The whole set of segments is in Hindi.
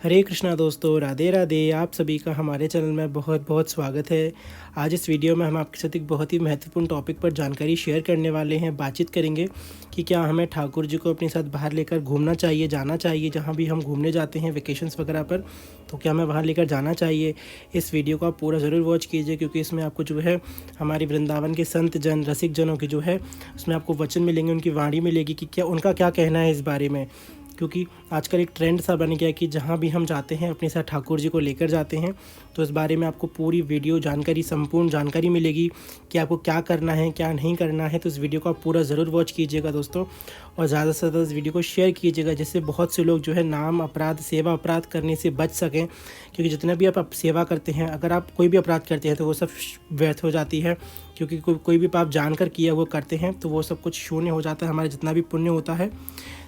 हरे कृष्णा दोस्तों, राधे राधे। आप सभी का हमारे चैनल में बहुत बहुत स्वागत है। आज इस वीडियो में हम आपके साथ एक बहुत ही महत्वपूर्ण टॉपिक पर जानकारी शेयर करने वाले हैं। बातचीत करेंगे कि क्या हमें ठाकुर जी को अपने साथ बाहर लेकर घूमना चाहिए, जाना चाहिए। जहाँ भी हम घूमने जाते हैं वेकेशंस वगैरह पर, तो क्या हमें वहाँ लेकर जाना चाहिए। इस वीडियो को आप पूरा ज़रूर वॉच कीजिए, क्योंकि इसमें आपको जो है हमारे वृंदावन के संत जन रसिक जनों की जो है उसमें आपको वचन मिलेंगे, उनकी वाणी मिलेगी कि क्या उनका क्या कहना है इस बारे में। क्योंकि आजकल एक ट्रेंड सा बन गया कि जहाँ भी हम जाते हैं अपने साथ ठाकुर जी को लेकर जाते हैं। तो इस बारे में आपको पूरी वीडियो जानकारी, संपूर्ण जानकारी मिलेगी कि आपको क्या करना है, क्या नहीं करना है। तो इस वीडियो को आप पूरा ज़रूर वॉच कीजिएगा दोस्तों, और ज़्यादा से ज़्यादा इस वीडियो को शेयर कीजिएगा, जिससे बहुत से लोग जो है नाम अपराध, सेवा अपराध करने से बच सकें। क्योंकि जितना भी आप सेवा करते हैं, अगर आप कोई भी अपराध करते हैं तो वो सब व्यर्थ हो जाती है। क्योंकि कोई भी पाप जानकर किया हुआ करते हैं तो वो सब कुछ शून्य हो जाता है, हमारा जितना भी पुण्य होता है।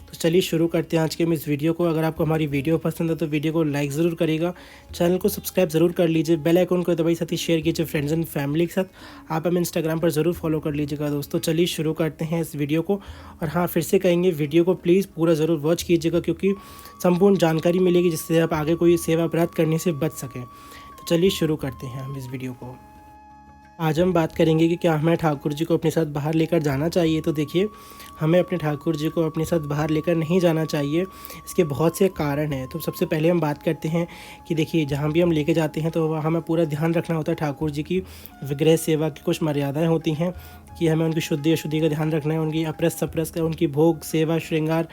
तो चलिए शुरू करते हैं आज के हम इस वीडियो को। अगर आपको हमारी वीडियो पसंद है तो वीडियो को लाइक ज़रूर करिएगा, चैनल को सब्सक्राइब ज़रूर कर लीजिए, बेल आइकन को दबाइए, साथ ही शेयर कीजिए फ्रेंड्स एंड फैमिली के साथ। आप हमें इंस्टाग्राम पर ज़रूर फॉलो कर लीजिएगा दोस्तों। चलिए शुरू करते हैं इस वीडियो को। और हाँ, फिर से कहेंगे वीडियो को प्लीज़ पूरा ज़रूर वॉच कीजिएगा, क्योंकि संपूर्ण जानकारी मिलेगी जिससे आप आगे कोई सेवा अपराध करने से बच सकें। तो चलिए शुरू करते हैं हम इस वीडियो को। आज हम बात करेंगे कि क्या हमें ठाकुर जी को अपने साथ बाहर लेकर जाना चाहिए। तो देखिए, हमें अपने ठाकुर जी को अपने साथ बाहर लेकर नहीं जाना चाहिए। इसके बहुत से कारण हैं। तो सबसे पहले हम बात करते हैं कि देखिए, जहाँ भी हम लेके जाते हैं तो वहाँ हमें पूरा ध्यान रखना होता है। ठाकुर जी की विग्रह सेवा की कुछ मर्यादाएं होती हैं कि हमें उनकी शुद्धि अशुद्धि का ध्यान रखना है, उनकी अपरस सप्रस का, उनकी भोग सेवा श्रृंगार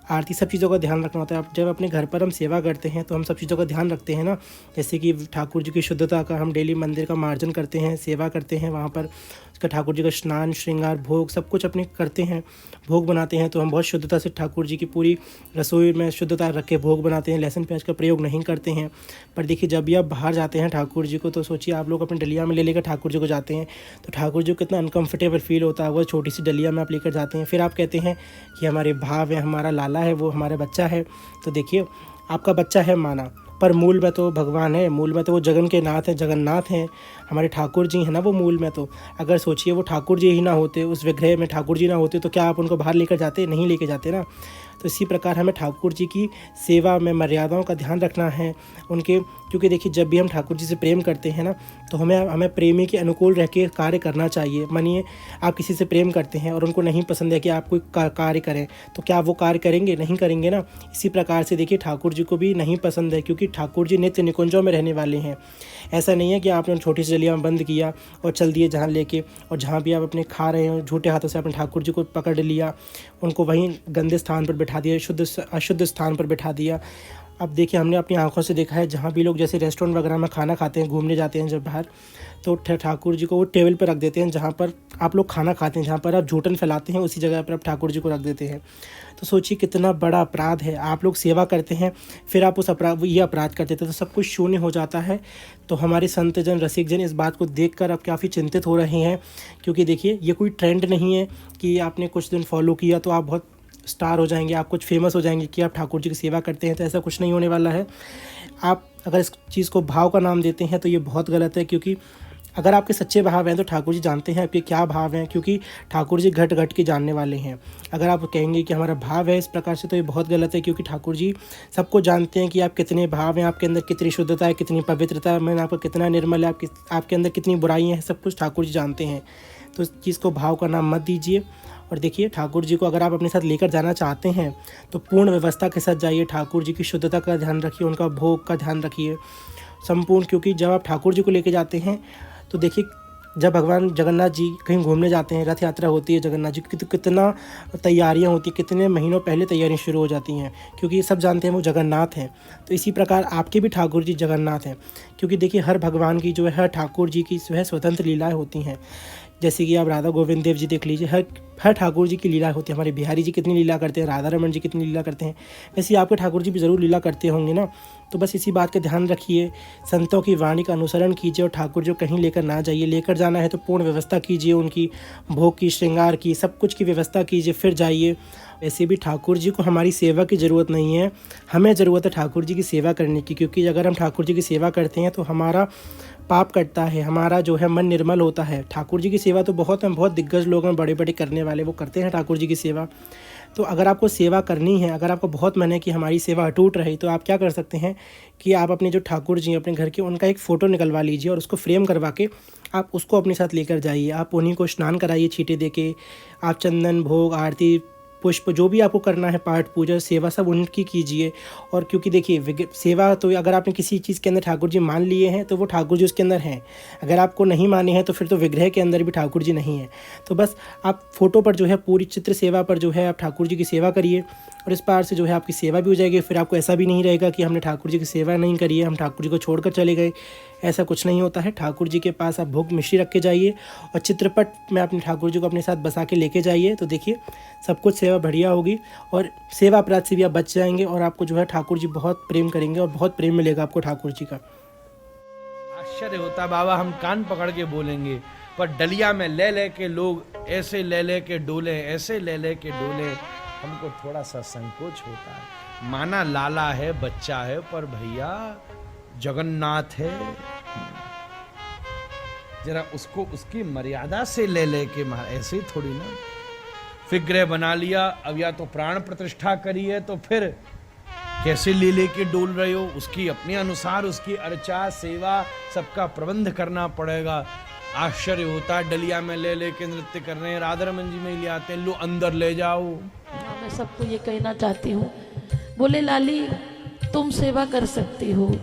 आरती, सब चीज़ों का ध्यान रखना होता है। अब जब अपने घर पर हम सेवा करते हैं तो हम सब चीज़ों का ध्यान रखते हैं ना। जैसे कि ठाकुर जी की शुद्धता का हम डेली मंदिर का मार्जन करते हैं, सेवा करते हैं वहाँ पर, उसका ठाकुर जी का स्नान श्रृंगार भोग सब कुछ अपने करते हैं, भोग बनाते हैं। तो हम बहुत शुद्धता से ठाकुर जी की पूरी रसोई में शुद्धता रख के भोग बनाते हैं, लहसुन प्याज का प्रयोग नहीं करते हैं। पर देखिए, जब भी आप बाहर जाते हैं ठाकुर जी को, तो सोचिए आप लोग अपनी डलिया में ले लेकर ठाकुर जी को जाते हैं, तो ठाकुर जी को कितना अनकम्फर्टेबल फील होता है। वो छोटी सी डलिया में आप लेकर जाते हैं, फिर आप कहते हैं कि हमारे भाव है, हमारा लाला है, वो हमारा बच्चा है। तो देखिए, आपका बच्चा है माना, पर मूल में तो भगवान है, मूल में तो वो जगन के नाथ हैं, जगन्नाथ हैं, हमारे ठाकुर जी हैं ना वो मूल में। तो अगर सोचिए वो ठाकुर जी ही ना होते, उस विग्रह में ठाकुर जी ना होते, तो क्या आप उनको बाहर लेकर जाते? नहीं लेके जाते ना। तो इसी प्रकार हमें ठाकुर जी की सेवा में मर्यादाओं का ध्यान रखना है उनके। क्योंकि देखिए, जब भी हम ठाकुर जी से प्रेम करते हैं ना, तो हमें प्रेमी के अनुकूल रह के कार्य करना चाहिए। मानिए आप किसी से प्रेम करते हैं और उनको नहीं पसंद है कि आप कोई कार्य करें, तो क्या वो कार्य करेंगे? नहीं करेंगे ना। इसी प्रकार से देखिए, ठाकुर जी को भी नहीं पसंद है, क्योंकि ठाकुर जी नित्य निकुंजों में रहने वाले हैं। ऐसा नहीं है कि आपने छोटी सी जलिया में बंद किया और चल दिए जहाँ लेके, और जहाँ भी आप अपने खा रहे हो झूठे हाथों से अपने ठाकुर जी को पकड़ लिया, उनको वहीं गंदे स्थान पर बैठा दिया, अशुद्ध स्थान पर बैठा दिया। अब देखिए, हमने अपनी आंखों से देखा है, जहाँ भी लोग जैसे रेस्टोरेंट वगैरह में खाना खाते हैं, घूमने जाते हैं जब बाहर, तो ठाकुर जी को वो टेबल पर रख देते हैं जहाँ पर आप लोग खाना खाते हैं, जहाँ पर आप झूठन फैलाते हैं, उसी जगह पर आप ठाकुर जी को रख देते हैं। तो सोचिए कितना बड़ा अपराध है। आप लोग सेवा करते हैं, फिर आप उस ये अपराध करते थे, तो सब कुछ शून्य हो जाता है। तो हमारे संत जन रसिक जन इस बात को देखकर अब काफ़ी चिंतित हो रहे हैं। क्योंकि देखिए, ये कोई ट्रेंड नहीं है कि आपने कुछ दिन फॉलो किया तो आप बहुत स्टार हो जाएंगे, आप कुछ फेमस हो जाएंगे कि आप ठाकुर जी की सेवा करते हैं। तो ऐसा कुछ नहीं होने वाला है। आप अगर इस चीज़ को भाव का नाम देते हैं तो ये बहुत गलत है। क्योंकि अगर आपके सच्चे भाव हैं तो ठाकुर जी जानते हैं आपके क्या भाव हैं, क्योंकि ठाकुर जी घट घट के जानने वाले हैं। अगर आप कहेंगे कि हमारा भाव है इस प्रकार से, तो ये बहुत गलत है। क्योंकि ठाकुर जी सबको जानते हैं कि आप कितने भाव हैं, आपके अंदर कितनी शुद्धता है, कितनी पवित्रता है, मन आपका कितना निर्मल है, आपके अंदर कितनी बुराइयाँ हैं, सब कुछ ठाकुर जी जानते हैं। तो इस चीज़ को भाव का नाम मत दीजिए। और देखिए, ठाकुर जी को अगर आप अपने साथ लेकर जाना चाहते हैं तो पूर्ण व्यवस्था के साथ जाइए। ठाकुर जी की शुद्धता का ध्यान रखिए, उनका भोग का ध्यान रखिए संपूर्ण। क्योंकि जब आप ठाकुर जी को लेकर जाते हैं तो देखिए, जब भगवान जगन्नाथ जी कहीं घूमने जाते हैं, रथ यात्रा होती है जगन्नाथ जी की, तो कितना तैयारियां होती हैं, कितने महीनों पहले तैयारियां शुरू हो जाती हैं। क्योंकि सब जानते हैं वो जगन्नाथ हैं। तो इसी प्रकार आपके भी ठाकुर जी जगन्नाथ हैं। क्योंकि देखिए, हर भगवान की जो है, हर ठाकुर जी की जो है स्वतंत्र लीलाएँ होती हैं। जैसे कि आप राधा गोविंद देव जी देख लीजिए, हर ठाकुर जी की लीला होती है। हमारे बिहारी जी कितनी लीला करते हैं, राधा रमन जी कितनी लीला करते हैं, वैसे आपके ठाकुर जी भी ज़रूर लीला करते होंगे ना। तो बस इसी बात का ध्यान रखिए, संतों की वाणी का अनुसरण कीजिए, और ठाकुर जी को कहीं लेकर ना जाइए। लेकर जाना है तो पूर्ण व्यवस्था कीजिए, उनकी भोग की, श्रृंगार की, सब कुछ की व्यवस्था कीजिए, फिर जाइए। वैसे भी ठाकुर जी को हमारी सेवा की ज़रूरत नहीं है, हमें ज़रूरत है ठाकुर जी की सेवा करने की। क्योंकि अगर हम ठाकुर जी की सेवा करते हैं तो हमारा पाप कटता है, हमारा जो है मन निर्मल होता है। ठाकुर जी की सेवा तो बहुत दिग्गज लोग हैं, बड़े बड़े करने वाले, वो करते हैं ठाकुर जी की सेवा। तो अगर आपको सेवा करनी है, अगर आपको बहुत मन है कि हमारी सेवा अटूट रहे, तो आप क्या कर सकते हैं कि आप अपने जो ठाकुर जी हैं अपने घर के, उनका एक फ़ोटो निकलवा लीजिए और उसको फ्रेम करवा के आप उसको अपने साथ लेकर जाइए। आप उन्हीं को स्नान कराइए छींटे दे के, आप चंदन भोग आरती पुष्प जो भी आपको करना है, पाठ पूजा सेवा सब उनकी कीजिए। और क्योंकि देखिए सेवा तो अगर आपने किसी चीज़ के अंदर ठाकुर जी मान लिए हैं तो वो ठाकुर जी उसके अंदर हैं। अगर आपको नहीं माने हैं तो फिर तो विग्रह के अंदर भी ठाकुर जी नहीं है। तो बस आप फ़ोटो पर जो है पूरी चित्र सेवा पर जो है आप ठाकुर जी की सेवा करिए और इस पार से जो है आपकी सेवा भी हो जाएगी। फिर आपको ऐसा भी नहीं रहेगा कि हमने ठाकुर जी की सेवा नहीं करी है, हम ठाकुर जी को छोड़कर चले गए। ऐसा कुछ नहीं होता है। ठाकुर जी के पास आप भोग मिश्री रख के जाइए और चित्रपट में अपने ठाकुर जी को अपने साथ बसा के लेके जाइए। तो देखिए सब कुछ सेवा बढ़िया होगी और सेवा अपराध से भी आप बच जाएंगे और आपको जो है ठाकुर जी बहुत प्रेम करेंगे और बहुत प्रेम मिलेगा आपको ठाकुर जी का। आश्चर्य होता बाबा, हम कान पकड़ के बोलेंगे पर डलिया में ले के लोग ऐसे ले के डोले, ऐसे ले के डोले, हमको थोड़ा सा संकोच होता है। माना लाला है, बच्चा है, पर भैया जगन्नाथ है, जरा उसको उसकी मर्यादा से ले के ऐसे ही थोड़ी ना। विग्रह बना लिया, अब या तो प्राण प्रतिष्ठा करी है तो फिर कैसे ले के डोल रहे हो, उसकी अपने अनुसार उसकी अर्चा सेवा सबका प्रबंध करना पड़ेगा। आश्चर्य होता है, डलिया में ले के नृत्य कर रहे हैं, राधा रमन जी में ले आते हैं, लो अंदर ले जाओ। मैं सबको ये कहना चाहती हूँ, बोले लाली तुम सेवा कर सकती हो,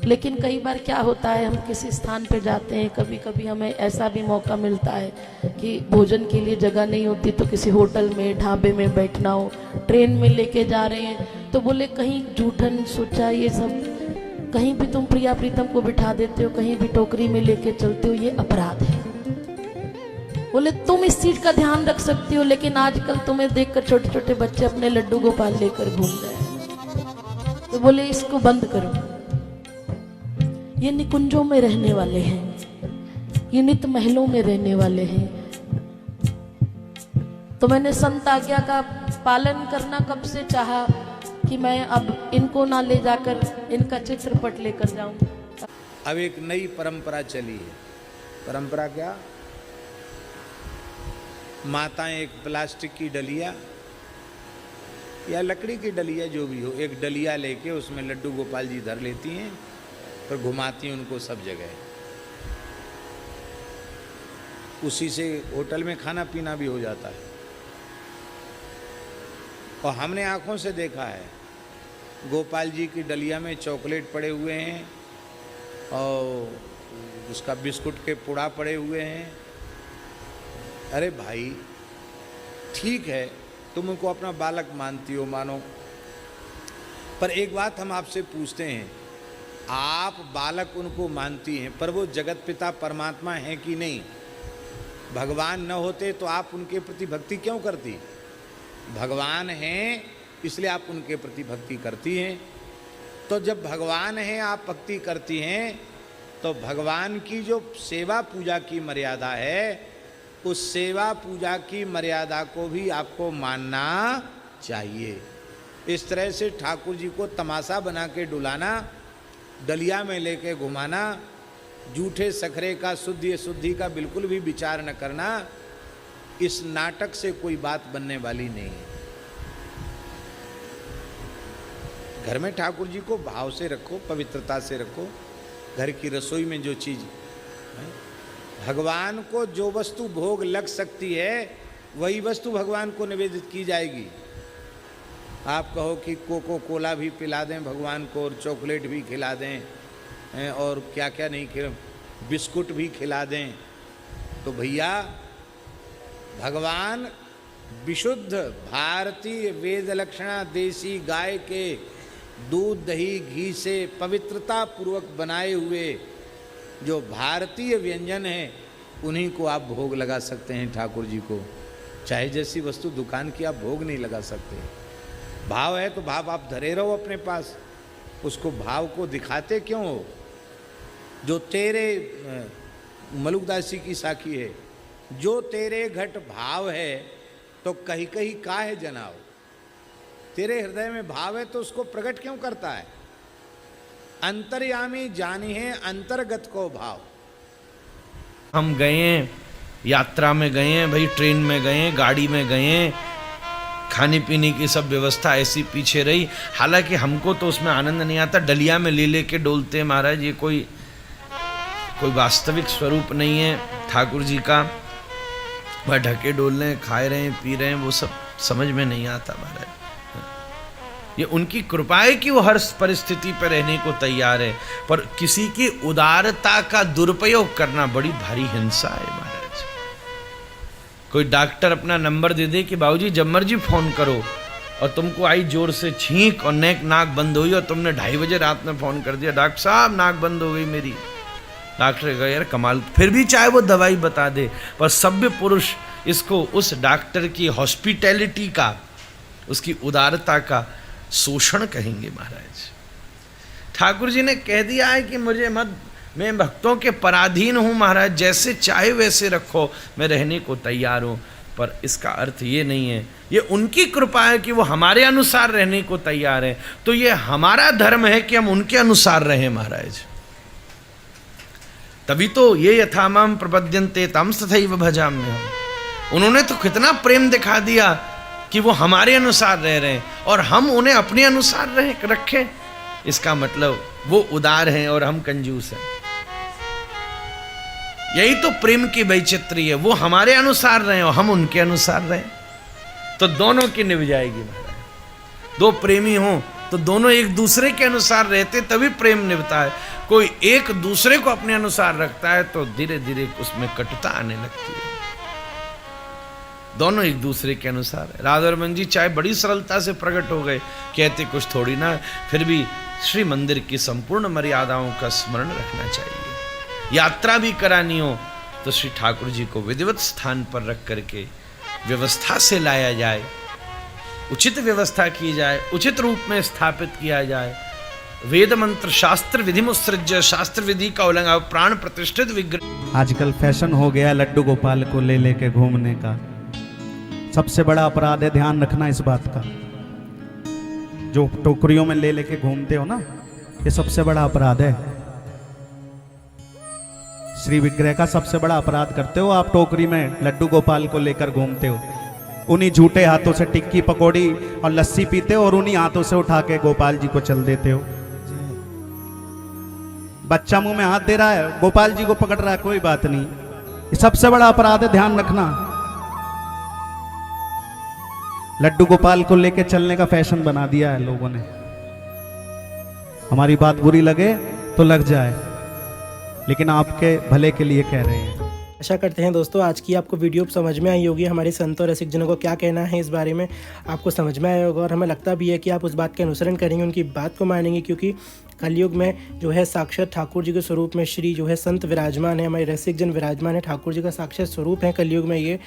लेकिन कई बार क्या होता है हम किसी स्थान पे जाते हैं, कभी कभी हमें ऐसा भी मौका मिलता है कि भोजन के लिए जगह नहीं होती तो किसी होटल में ढाबे में बैठना हो, ट्रेन में लेके जा रहे हैं तो बोले कहीं जूठन सोचा ये सब, कहीं भी तुम प्रिया प्रीतम को बिठा देते हो, कहीं भी टोकरी में लेके चलते हो, ये अपराध है। बोले तुम इस चीज का ध्यान रख सकती हो, लेकिन आजकल तुम्हें देखकर छोटे छोटे बच्चे अपने लड्डू गोपाल लेकर घूम रहे हैं, तो बोले इसको बंद करो। ये निकुंजों में रहने वाले हैं, ये नित महलों में रहने वाले हैं। तो मैंने संत आज्ञा का पालन करना कब से चाहा कि मैं अब इनको ना ले जाकर इनका चित्रपट लेकर जाऊं। अब एक नई परंपरा चली है। परंपरा क्या? माताएं एक प्लास्टिक की डलिया या लकड़ी की डलिया जो भी हो, एक डलिया लेके उसमें लड्डू गोपाल जी धर लेती हैं, पर घुमाती हैं उनको सब जगह। उसी से होटल में खाना पीना भी हो जाता है। और हमने आंखों से देखा है, गोपाल जी की डलिया में चॉकलेट पड़े हुए हैं और उसका बिस्कुट के पुड़ा पड़े हुए हैं। अरे भाई ठीक है, तुम उनको अपना बालक मानती हो, मानो, पर एक बात हम आपसे पूछते हैं, आप बालक उनको मानती हैं, पर वो जगत पिता परमात्मा हैं कि नहीं? भगवान न होते तो आप उनके प्रति भक्ति क्यों करती? भगवान हैं इसलिए आप उनके प्रति भक्ति करती हैं। तो जब भगवान हैं आप भक्ति करती हैं, तो भगवान की जो सेवा पूजा की मर्यादा है, उस सेवा पूजा की मर्यादा को भी आपको मानना चाहिए। इस तरह से ठाकुर जी को तमाशा बना के डुलाना, डलिया में लेके घुमाना, जूठे सखरे का शुद्धि अशुद्धि का बिल्कुल भी विचार न करना, इस नाटक से कोई बात बनने वाली नहीं है। घर में ठाकुर जी को भाव से रखो, पवित्रता से रखो। घर की रसोई में जो चीज़ भगवान को जो वस्तु भोग लग सकती है, वही वस्तु भगवान को निवेदित की जाएगी। आप कहो कि कोको कोला भी पिला दें भगवान को और चॉकलेट भी खिला दें और क्या क्या नहीं खिला, बिस्कुट भी खिला दें, तो भैया भगवान विशुद्ध भारतीय वेद लक्षणा देसी गाय के दूध दही घी से पवित्रता पूर्वक बनाए हुए जो भारतीय व्यंजन हैं, उन्हीं को आप भोग लगा सकते हैं ठाकुर जी को। चाहे जैसी वस्तु दुकान की आप भोग नहीं लगा सकते। भाव है तो भाव आप धरे रहो अपने पास, उसको भाव को दिखाते क्यों हो? जो तेरे मलुकदासी की साखी है, जो तेरे घट भाव है तो कहीं कहीं का है जनाओ। तेरे हृदय में भाव है तो उसको प्रकट क्यों करता है? अंतर्यामी जानी है अंतर्गत को भाव। हम गए हैं, यात्रा में गए हैं भाई, ट्रेन में गए हैं, गाड़ी में गए हैं, खाने पीने की सब व्यवस्था ऐसी पीछे रही। हालांकि हमको तो उसमें आनंद नहीं आता, डलिया में ले लेके डोलते हैं महाराज, ये कोई वास्तविक स्वरूप नहीं है ठाकुर जी का। वह ढके डोल रहे हैं, खाए रहे हैं, पी रहे हैं, वो सब समझ में नहीं आता महाराज। ये उनकी कृपा है कि वो हर परिस्थिति पर रहने को तैयार है, पर किसी की उदारता का दुरुपयोग करना बड़ी भारी हिंसा है महाराज। कोई डॉक्टर अपना नंबर दे दे कि बाबूजी जब मर्जी फोन करो, और तुमको आई जोर से छींक और नाक बंद हुई और तुमने 2:30 बजे रात में फोन कर दिया, डॉक्टर साहब नाक बंद हो गई मेरी। डॉक्टर कहा यार कमाल, फिर भी चाहे वो दवाई बता दे, पर सभ्य पुरुष इसको उस डॉक्टर की हॉस्पिटैलिटी का, उसकी उदारता का शोषण कहेंगे महाराज। ठाकुर जी ने कह दिया है कि मैं भक्तों के पराधीन हूं महाराज, जैसे चाहे वैसे रखो, मैं रहने को तैयार हूं। पर इसका अर्थ ये नहीं है, ये उनकी कृपा है कि वो हमारे अनुसार रहने को तैयार है, तो ये हमारा धर्म है कि हम उनके अनुसार रहें महाराज। तभी तो ये यथामाम प्रपद्यन्ते तम तथैव भजाम्यहम्। उन्होंने तो कितना प्रेम दिखा दिया कि वो हमारे अनुसार रह रहे हैं और हम उन्हें अपने अनुसार रखें। इसका मतलब वो उदार हैं और हम कंजूस हैं। यही तो प्रेम की वैचित्र्य है, वो हमारे अनुसार रहे और हम उनके अनुसार रहे, तो दोनों की निभ जाएगी महाराज। दो प्रेमी हों तो दोनों एक दूसरे के अनुसार रहते तभी प्रेम निभता है। कोई एक दूसरे को अपने अनुसार रखता है तो धीरे धीरे उसमें कटुता आने लगती है। दोनों एक दूसरे के अनुसार है। राधा रमन जी चाहे बड़ी सरलता से प्रकट हो गए, कहते कुछ थोड़ी ना, फिर भी श्री मंदिर की संपूर्ण मर्यादाओं का स्मरण रखना चाहिए। यात्रा भी करानी हो तो श्री ठाकुर जी को विधिवत स्थान पर रख करके व्यवस्था से लाया जाए, उचित व्यवस्था की जाए, उचित रूप में स्थापित किया जाए। वेद मंत्र शास्त्र विधि मुत्सृज्य, शास्त्र विधि का उल्लंघन, प्राण प्रतिष्ठित विग्रह। आजकल फैशन हो गया लड्डू गोपाल को ले लेके घूमने का। सबसे बड़ा अपराध है, ध्यान रखना इस बात का। जो टोकरियों में ले लेके घूमते हो ना, ये सबसे बड़ा अपराध है। श्री विग्रह का सबसे बड़ा अपराध करते हो आप। टोकरी में लड्डू गोपाल को लेकर घूमते हो, उन्हीं झूठे हाथों से टिक्की पकौड़ी और लस्सी पीते हो और उन्हीं हाथों से उठा के गोपाल जी को चल देते हो। बच्चा मुंह में हाथ दे रहा है, गोपाल जी को पकड़ रहा है, कोई बात नहीं। ये सबसे बड़ा अपराध है, ध्यान रखना। लड्डू गोपाल को लेके चलने का फैशन बना दिया है लोगों ने। हमारी बात बुरी लगे तो लग जाए, लेकिन आपके भले के लिए कह रहे हैं। आशा करते हैं दोस्तों आज की आपको वीडियो समझ में आई होगी। हमारे संत और रसिक जनों को क्या कहना है इस बारे में आपको समझ में आया होगा, और हमें लगता भी है कि आप उस बात के अनुसरण करेंगे, उनकी बात को मानेंगे, क्योंकि कलयुग में जो है साक्षात ठाकुर जी के स्वरूप में श्री जो है संत विराजमान है, हमारे रसिक जन विराजमान है, ठाकुर जी का साक्षात स्वरूप है कलयुग में ये।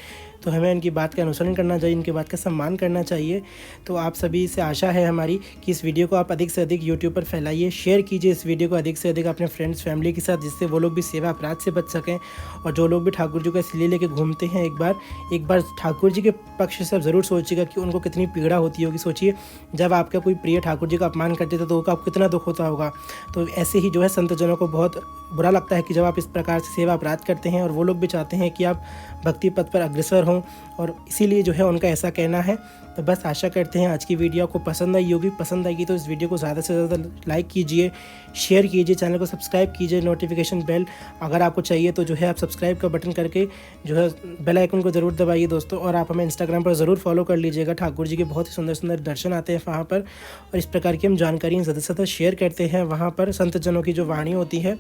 तो हमें इनकी बात का अनुसरण करना चाहिए, इनकी बात का सम्मान करना चाहिए। तो आप सभी से आशा है हमारी कि इस वीडियो को आप अधिक से अधिक यूट्यूब पर फैलाइए, शेयर कीजिए इस वीडियो को अधिक से अधिक अपने फ्रेंड्स फैमिली के साथ, जिससे वो लोग भी सेवा अपराध से बच सकें। और जो लोग भी ठाकुर जी को इसलिए लेके घूमते हैं, एक बार ठाकुर जी के पक्ष से आप ज़रूर सोचिएगा कि उनको कितनी पीड़ा होती होगी। सोचिए जब आपका कोई प्रिय ठाकुर जी का अपमान करते थे तो आपको कितना दुख होता होगा। तो ऐसे ही जो है संत जनों को बहुत बुरा लगता है कि जब आप इस प्रकार से सेवा अपराध करते हैं, और वो लोग भी चाहते हैं कि आप भक्ति पथ पर अग्रसर हों, और इसीलिए जो है उनका ऐसा कहना है। तो बस आशा करते हैं आज की वीडियो आपको पसंद आई होगी। पसंद आएगी तो इस वीडियो को ज़्यादा से ज़्यादा लाइक कीजिए, शेयर कीजिए, चैनल को सब्सक्राइब कीजिए, नोटिफिकेशन बेल अगर आपको चाहिए तो जो है आप सब्सक्राइब का बटन करके जो है बेल आइकन को ज़रूर दबाइए दोस्तों। और आप हमें इंस्टाग्राम पर ज़रूर फॉलो कर लीजिएगा। ठाकुर जी के बहुत ही सुंदर सुंदर दर्शन आते हैं वहाँ पर, और इस प्रकार की हम जानकारी ज़्यादा से ज़्यादा शेयर करते हैं वहाँ पर। संत जनों की जो वाणी होती है,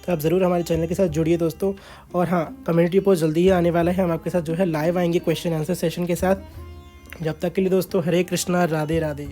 तो आप ज़रूर हमारे चैनल के साथ जुड़िए दोस्तों। और हाँ, कम्युनिटी पोस्ट जल्दी ही आने वाला है, हम आपके साथ जो है लाइव आएंगे क्वेश्चन आंसर सेशन के साथ। जब तक के लिए दोस्तों, हरे कृष्णा, राधे राधे।